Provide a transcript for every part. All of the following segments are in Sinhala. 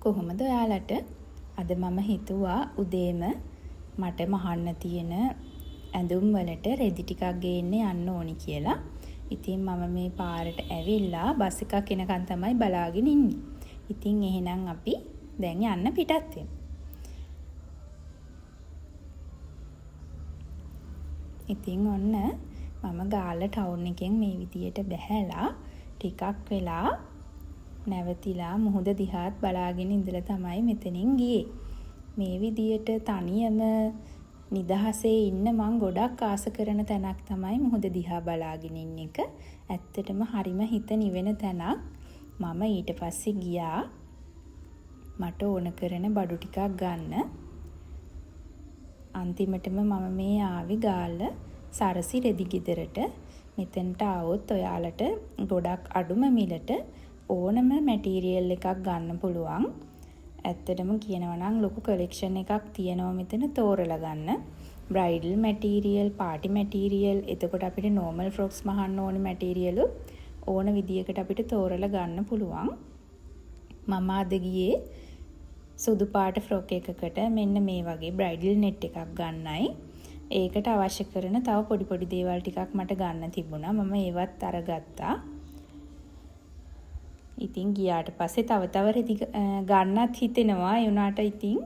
කොහොමද ඔයාලට? අද මම හිතුවා උදේම මට මහන්න තියෙන ඇඳුම් වලට රෙදි ටිකක් ගේන්න යන්න ඕනි කියලා. ඉතින් මම මේ පාරට ඇවිල්ලා බස් එකක් එනකන් තමයි බලාගෙන ඉන්නේ. ඉතින් එහෙනම් අපි දැන් යන්න පිටත් වෙමු. ඉතින් ඔන්න මම ගාල්ල ටවුන් එකෙන් මේ විදියට බැහැලා ටිකක් වෙලා නැවතිලා මුහුද දිහාත් බලාගෙන ඉඳලා තමයි මෙතනින් ගියේ. මේ විදියට තනියම නිදහසේ ඉන්න මං ගොඩක් ආස කරන තැනක් තමයි මුහුද දිහා බලාගෙන ඉන්න එක. ඇත්තටම හරිම හිත නිවෙන තැනක්. මම ඊට පස්සේ ගියා මට ඕන කරන බඩු ටිකක් ගන්න. අන්තිමටම මම මේ ආවි ගාල්ල සරසි රෙදි ගෙදරට. මෙතනට આવොත් ඔයාලට ගොඩක් අඩුම මිලට ඕනම මැටීරියල් එකක් ගන්න පුළුවන්. ඇත්තටම කියනවා නම් ලොකු කලෙක්ෂන් එකක් තියෙනවා මෙතන තෝරලා ගන්න. බ්‍රයිඩල් මැටීරියල්, පාටි මැටීරියල්, එතකොට අපිට නෝමල් ෆ්‍රොක්ස් මහන්න ඕන මැටීරියල් ඕන විදියකට අපිට තෝරලා ගන්න පුළුවන්. මම අද ගියේ සුදු පාට ෆ්‍රොක් එකකට මෙන්න මේ වගේ බ්‍රයිඩල් නෙට් එකක් ගන්නයි. ඒකට අවශ්‍ය කරන තව පොඩි පොඩි දේවල් ටිකක් මට ගන්න තිබුණා. මම ඒවත් අරගත්තා. ඉතින් ගියාට පස්සේ තව රෙදි ගන්නත් හිතෙනවා. ඒ උනාට ඉතින්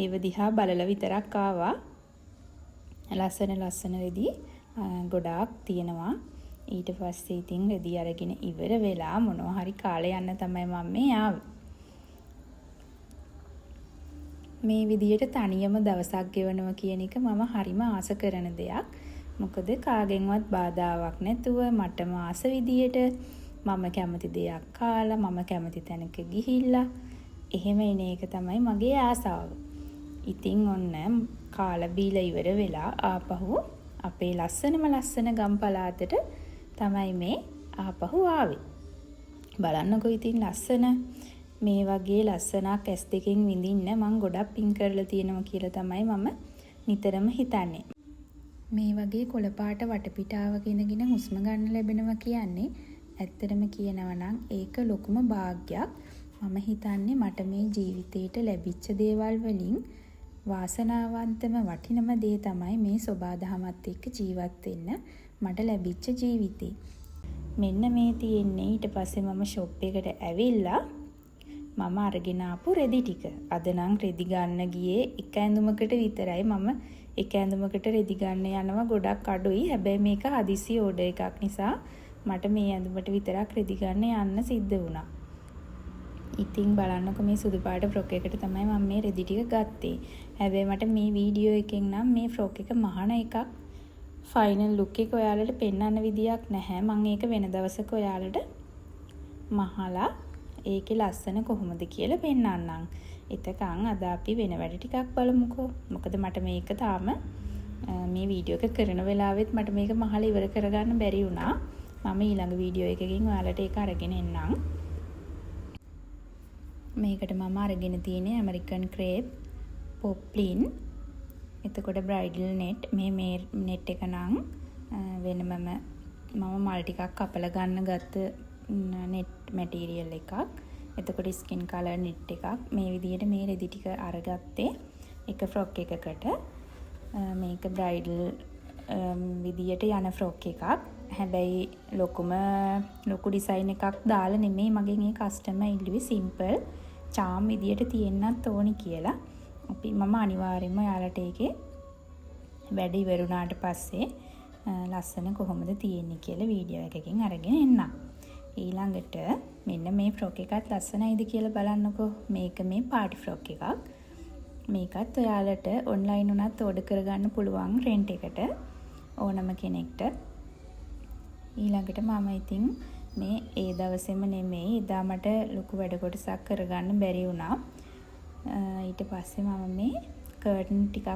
ඒව දිහා බලලා විතරක් ආවා. ලස්සන රෙදි ගොඩාක් තියෙනවා. ඊට පස්සේ ඉතින් රෙදි අරගෙන ඉවර වෙලා මොනවා හරි කාලේ යන්න තමයි මම මේ ආවේ. මේ විදියට තනියම දවසක් ගෙවනවා කියන එක මම හරිම ආස කරන දෙයක්. මොකද කාගෙන්වත් බාධාවක් නැතුව මටම ආස විදියට මම කැමති දෙයක් කාලා මම කැමති තැනක ගිහිල්ලා එහෙම එන එක තමයි මගේ ආසාව. ඉතින් ඔන්න කාලා බීලා ඉවර වෙලා ආපහු අපේ ලස්සන ගම් පළාතට තමයි මේ ආපහු ආවේ. බලන්නකෝ ඉතින් ලස්සන මේ වගේ ලස්සනක් ඇස් දෙකෙන් විඳින්න මං ගොඩක් පින් කරලා තියෙනවා කියලා තමයි මම නිතරම හිතන්නේ. මේ වගේ කොළපාට වටපිටාවක ඉඳගෙන හුස්ම ගන්න ලැබෙනවා කියන්නේ ඇත්තටම කියනවා නම් ඒක ලොකුම වාග්යක්. මම හිතන්නේ මට මේ ජීවිතේට ලැබිච්ච දේවල් වලින් වාසනාවන්තම වටිනම දේ තමයි මේ සබාදහමත් එක්ක ජීවත් වෙන්න මට ලැබිච්ච ජීවිතේ. මෙන්න මේ තියෙන්නේ. ඊට පස්සේ මම ෂොප් එකට ඇවිල්ලා මම අරගෙන ආපු රෙදි ටික. අද නම් රෙදි ගන්න ගියේ එක ඇඳුමකට විතරයි. මම එක ඇඳුමකට රෙදි ගන්න යනවා ගොඩක් අඩුයි. හැබැයි මේක හදිසි ඕඩර් එකක් නිසා මට මේ ඇඳුමට විතරක් රෙදි ගන්න යන්න සිද්ධ වුණා. ඉතින් බලන්නකො මේ සුදු පාට ෆ්‍රොක් එකට තමයි මම මේ රෙදි ටික ගත්තේ. හැබැයි මට මේ වීඩියෝ එකෙන් නම් මේ ෆ්‍රොක් එක මහන එකක් ෆයිනල් ලුක් එක ඔයාලට පෙන්වන්න විදියක් නැහැ. මම ඒක වෙන දවසක ඔයාලට මහලා ඒකේ ලස්සන කොහොමද කියලා පෙන්වන්නම්. එතකන් අද අපි වෙන වැඩ ටිකක් බලමුකෝ. මොකද මට මේක තාම මේ වීඩියෝ එක කරන වෙලාවෙත් මට මේක මහලා ඉවර කරගන්න බැරි වුණා. මම ඊළඟ වීඩියෝ එකකින් ඔයාලට ඒක අරගෙන එන්නම්. මේකට මම අරගෙන තියෙන්නේ ඇමරිකන් ක්‍රේප් පොප්ලින්. එතකොට බ්‍රයිඩල් නෙට් මේ නෙට් එක නම් වෙනමම මම මල් ටිකක් කපලා ගන්න ගත්ත නෙට් මැටීරියල් එකක්. එතකොට ස්කින් කලර් නෙට් එකක්. මේ විදිහට මේ රෙදි ටික අරගත්තේ එක ෆ්‍රොක් එකකට. මේක බ්‍රයිඩල් විදියට යන ෆ්‍රොක් එකක්. හැබැයි ලොකු ඩිසයින් එකක් දාලා නෙමෙයි මගෙන් ඒ කස්ටමර් ඉල්ලුවේ සිම්පල් චාම් විදියට තියෙන්නත් ඕනි කියලා. මම අනිවාර්යයෙන්ම යාලට ඒකේ වැඩ ඉවරුණාට පස්සේ ලස්සන කොහොමද තියෙන්නේ කියලා වීඩියෝ එකකින් අරගෙන එන්නම්. ඊළඟට මෙන්න මේ ෆ්‍රොක් එකත් ලස්සනයිද කියලා බලන්නකෝ. මේක මේ පාටි ෆ්‍රොක් එකක්. මේකත් ඔයාලට ඔන්ලයින් උනත් ඕඩර් කරගන්න පුළුවන් රෙන්ට් එකට ඕනම කෙනෙක්ට. ඊළඟට මම ඉතින් මේ ඒ දවසේම නෙමෙයි එදා මට ලොකු වැඩ කොටසක් කරගන්න බැරි වුණා. ඊට පස්සේ මම මේ කර්ටන් ටිකක්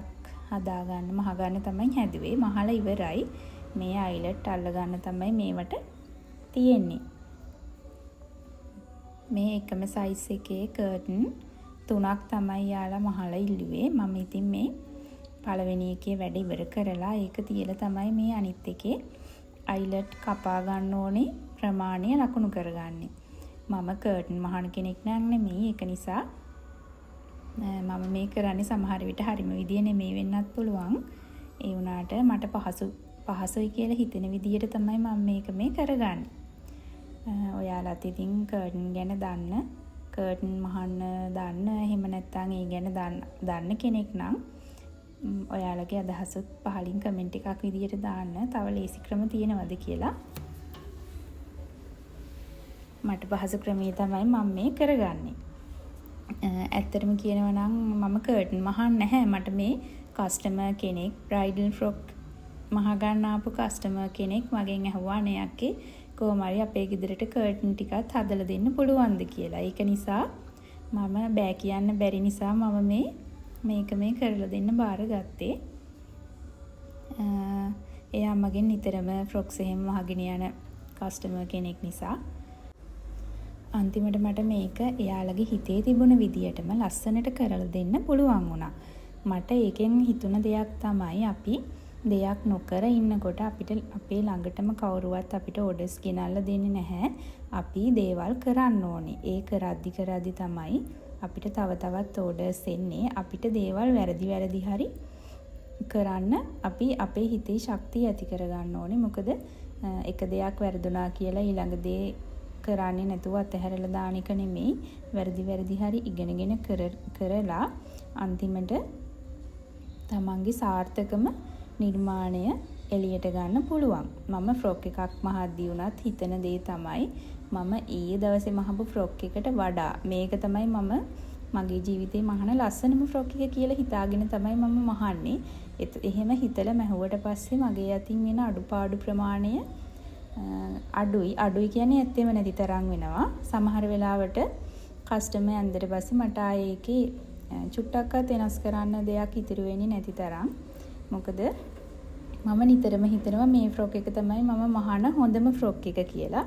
හදාගන්න මහගන්න තමයි හැදුවේ. මහලා ඉවරයි. මේ අයිලට් අල්ලගන්න තමයි මේවට තියෙන්නේ. මේ එකම සයිස් එකේ කර්ටන් 3ක් තමයි යාලා මහලා ඉල්ලුවේ. මම ඉතින් මේ පළවෙනි එකේ වැඩ ඉවර කරලා ඒක තියලා තමයි මේ අනිත් එකේ අයිලට් කපා ගන්න ඕනේ ප්‍රමාණය ලකුණු කරගන්නේ. මම කර්ටන් මහන කෙනෙක් නං නෙමෙයි. ඒක නිසා මම මේ කරන්නේ සමහර විට හරිම විදිය නෙමෙයි වෙන්නත් පුළුවන්. ඒ වුණාට මට පහසුයි කියලා හිතෙන විදියට තමයි මම මේක මේ කරගන්නේ. ඔයාලත් ඉතින් කර්ටන් ගැන දන්න, කර්ටන් මහන්න දන්න, එහෙම නැත්නම් ඒ ගැන දන්න කෙනෙක් නම් ඔයාලගේ අදහසත් පහලින් කමෙන්ට් එකක් විදියට දාන්න. තව ලේසි ක්‍රම තියෙනවද කියලා. මට පහසු ක්‍රමයේ තමයි මම මේ කරගන්නේ. ඇත්තටම කියනවා නම් මම කර්ටන් මහන්න නැහැ. මට මේ කස්ටමර් කෙනෙක් බ්‍රයිඩල් ෆ්‍රොක් මහ ගන්න ආපු කස්ටමර් කෙනෙක් මගෙන් ඇහුවා නේ කොහොම හරි අපේ ගෙදරට කර්ටන් ටිකක් හදලා දෙන්න පුළුවන්ද කියලා. ඒක නිසා මම බෑ කියන්න බැරි නිසා මම මේක කරලා දෙන්න බාරගත්තේ. එයා මගෙන් නිතරම ෆ්‍රොක්ස් එහෙම වහගෙන යන කස්ටමර් කෙනෙක් නිසා අන්තිමට මට මේක එයාලගේ හිතේ තිබුණ විදියටම ලස්සනට කරලා දෙන්න පුළුවන් වුණා. මට ඒකෙන් හිතුණ දෙයක් තමයි අපි දෙයක් නොකර ඉන්නකොට අපිට අපේ ළඟටම කවුරුවත් අපිට ඕඩර්ස් ගෙනල්ලා දෙන්නේ නැහැ. අපි දේවල් කරන්න ඕනේ. ඒ කරද්දි තමයි අපිට තව තවත් ඕඩර්ස් එන්නේ. අපිට දේවල් වැරදි හරි කරන්න අපි අපේ හිතේ ශක්තිය ඇති කරගන්න ඕනේ. මොකද එක දෙයක් වැරදුනා කියලා ඊළඟ දේ කරන්නේ නැතුව අතහැරලා දාන එක නෙමෙයි. වැරදි හරි ඉගෙනගෙන කරලා අන්තිමට තමන්ගේ සාර්ථකම නිර්මාණය එළියට ගන්න පුළුවන්. මම ෆ්‍රොක් එකක් මහද්දී වුණත් හිතන දේ තමයි මම ඊයේ දවසේ මහපු ෆ්‍රොක් එකට වඩා මේක තමයි මම මගේ ජීවිතේ මහන ලස්සනම ෆ්‍රොක් එක කියලා හිතාගෙන තමයි මම මහන්නේ. එහෙම හිතලා මැහුවට පස්සේ මගේ අතින් වෙන අඩුපාඩු ප්‍රමාණය අඩුයි කියන්නේ ඇත්තෙම නැති තරම් වෙනවා. සමහර වෙලාවට කස්ටමර් ඇන්දට පස්සේ මට ආයේකේ චුට්ටක්වත් වෙනස් කරන්න දෙයක් ඉතුරු වෙන්නේ නැති තරම්. මොකද මම නිතරම හිතනවා මේ ෆ්‍රොක් එක තමයි මම මහන හොඳම ෆ්‍රොක් එක කියලා.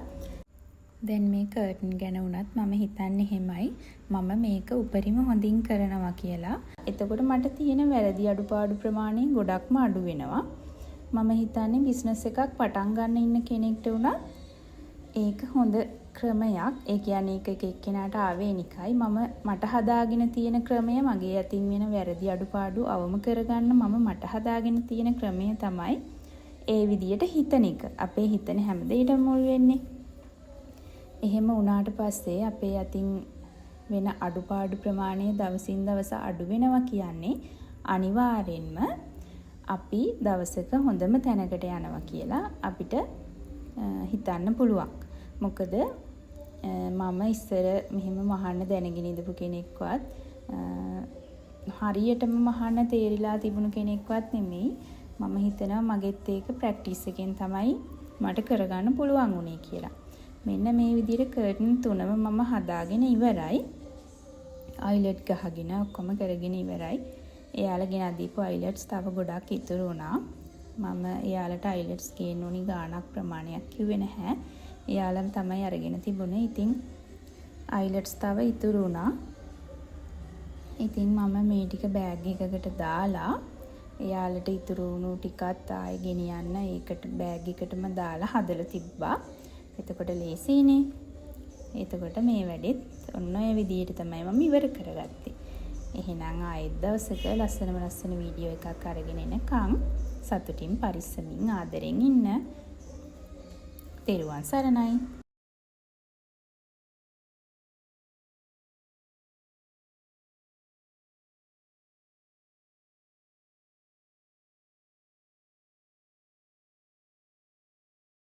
දැන් මේ කර්ටන් ගැන වුණත් මම හිතන්නේ එහෙමයි. මම මේක උපරිම හොඳින් කරනවා කියලා. එතකොට මට තියෙන වැරදි අඩුපාඩු ප්‍රමාණය ගොඩක්ම අඩු වෙනවා. මම හිතන්නේ බිස්නස් එකක් පටන් ගන්න ඉන්න කෙනෙක්ට උනත් ඒක හොඳ ක්‍රමයක්. ඒ කියන්නේ එක එක්කෙනාට ආවේනිකයි. මට හදාගෙන තියෙන ක්‍රමය මගේ අතින් වෙන වැරදි අඩුපාඩු අවම කරගන්න මට හදාගෙන තියෙන ක්‍රමය තමයි ඒ විදියට හිතන එක. අපේ හිතන හැම දෙයකටම මුල් වෙන්නේ. එහෙම වුණාට පස්සේ අපේ අතින් වෙන අඩුපාඩු ප්‍රමාණය දවසින් දවස අඩු වෙනවා කියන්නේ අනිවාර්යෙන්ම අපි දවසක හොඳම තැනකට යනවා කියලා අපිට හිතන්න පුළුවන්. මොකද මම ඉස්සර මෙහෙම මහන්න දැනගෙන ඉඳපු කෙනෙක්වත් හරියටම මහන්න තේරිලා තිබුණු කෙනෙක්වත් නෙමෙයි. මම හිතනවා මගෙත් ඒක ප්‍රැක්ටිස් එකෙන් තමයි මට කරගන්න පුළුවන් වුණේ කියලා. මෙන්න මේ විදිහට කර්ටන් තුනම මම හදාගෙන ඉවරයි. අයිලට් ගහගෙන ඔක්කොම කරගෙන ඉවරයි. එයාලා ගෙන දීපු අයිලට්ස් තව ගොඩක් ඉතුරු වුණා. මම එයාලට අයිලට්ස් ගේන්න ඕනි ගාණක් ප්‍රමාණයක් කිව්වේ නැහැ. එයාලම තමයි අරගෙන තිබුණේ. ඉතින් අයිලට්ස් තව ඉතුරු වුණා. ඉතින් මම මේ ටික බෑග් එකකට දාලා එයාලට ඉතුරු වුණු ටිකත් ආයෙ ගෙනියන්න ඒකට බෑග් එකටම දාලා හදලා තිබ්බා. එතකොට ලේසියිනේ. එතකොට මේ වැඩෙත් ඔන්න ඔය විදිහට තමයි මම ඉවර කරගත්තේ. එහෙනම් ආයෙත් දවසක ලස්සන වීඩියෝ එකක් අරගෙන එනකන් සතුටින් පරිස්සමින් ආදරෙන් ඉන්න. තෙරුවන් සරණයි.